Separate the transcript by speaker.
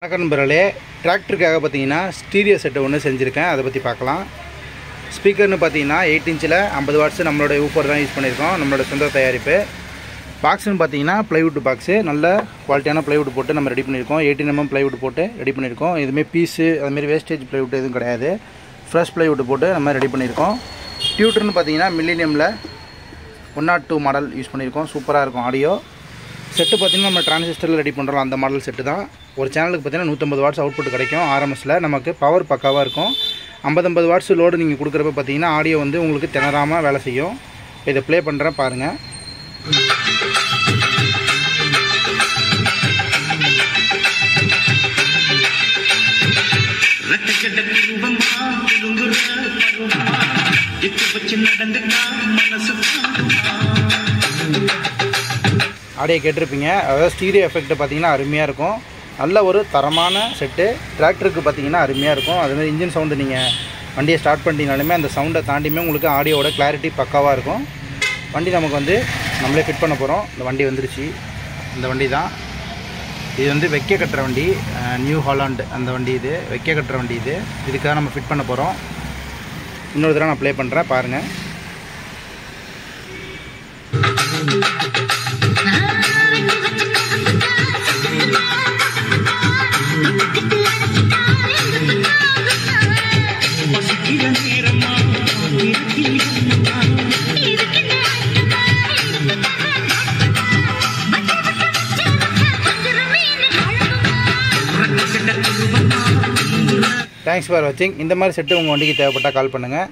Speaker 1: வணக்கம் நண்பர்களே, டிராக்டருக்காக பார்த்தீங்கன்னா ஸ்டீரியோ செட்டு ஒன்று செஞ்சுருக்கேன். அதை பற்றி பார்க்கலாம். ஸ்பீக்கர்னு பார்த்தீங்கன்னா 8 இன்ச்சில் 50 வாட்ஸ் நம்மளோட ஊஃபர் தான் யூஸ் பண்ணியிருக்கோம். நம்மளோட சொந்த தயாரிப்பு. பாக்ஸ்னு பார்த்தீங்கன்னா ப்ளைவுட் பாக்ஸு, நல்ல குவாலிட்டியான ப்ளைவுட் போட்டு நம்ம ரெடி பண்ணியிருக்கோம். 18 mm ப்ளைவுட் போட்டு ரெடி பண்ணியிருக்கோம். இதுமாரி பீஸு அதுமாரி வேஸ்டேஜ் ப்ளைவுட் எதுவும் கிடையாது. ஃப்ரெஷ் ப்ளைவுட் போட்டு நம்ம ரெடி பண்ணியிருக்கோம். டியூட்டர்னு பார்த்தீங்கன்னா மில்லினியமில் 102 மாடல் யூஸ் பண்ணியிருக்கோம். சூப்பராக இருக்கும் ஆடியோ செட்டு. பார்த்திங்கன்னா நம்ம டிரான்சிஸ்டரில் ரெடி பண்ணுறோம், அந்த மாடல் செட்டு தான். ஒரு சேனலுக்கு பார்த்திங்கன்னா 150 வாட்ஸ் அவுட்புட் கிடைக்கும். ஆர்எம்எஸில் நமக்கு பவர் பக்காவாக இருக்கும். 50 வாட்ஸ் லோடு நீங்கள் கொடுக்குறப்ப பார்த்திங்கன்னா ஆடியோ வந்து உங்களுக்கு திணறாமல் வேலை செய்யும். இதை ப்ளே பண்ணுறேன் பாருங்கள். ஆடியோ கேட்டிருப்பீங்க. அதாவது ஸ்டீரியோ எஃபெக்ட் பார்த்திங்கன்னா அருமையாக இருக்கும். நல்ல ஒரு தரமான செட்டு. டிராக்டருக்கு பார்த்திங்கன்னா அருமையாக இருக்கும். அதுமாதிரி இன்ஜின் சவுண்டு நீங்கள் வண்டியை ஸ்டார்ட் பண்ணிட்டீங்கனாலுமே அந்த சவுண்டை தாண்டியுமே உங்களுக்கு ஆடியோவோட கிளாரிட்டி பக்காவாக இருக்கும். வண்டி நமக்கு வந்து நம்மளே ஃபிட் பண்ண போகிறோம். இந்த வண்டி வந்துருச்சு. இந்த வண்டி தான் இது. வந்து வெக்க கட்டுற வண்டி, நியூ ஹாலாண்டு அந்த வண்டி. இது வெக்க கட்டுற வண்டி. இதுக்காக நம்ம ஃபிட் பண்ண போகிறோம். இன்னொரு தடவை நான் ப்ளே பண்ணுறேன் பாருங்கள். தேங்க்ஸ் ஃபார் வாட்சிங். இந்த மாதிரி செட்டு உங்கள் வண்டிக்கு தேவைப்பட்டால் கால் பண்ணுங்கள்.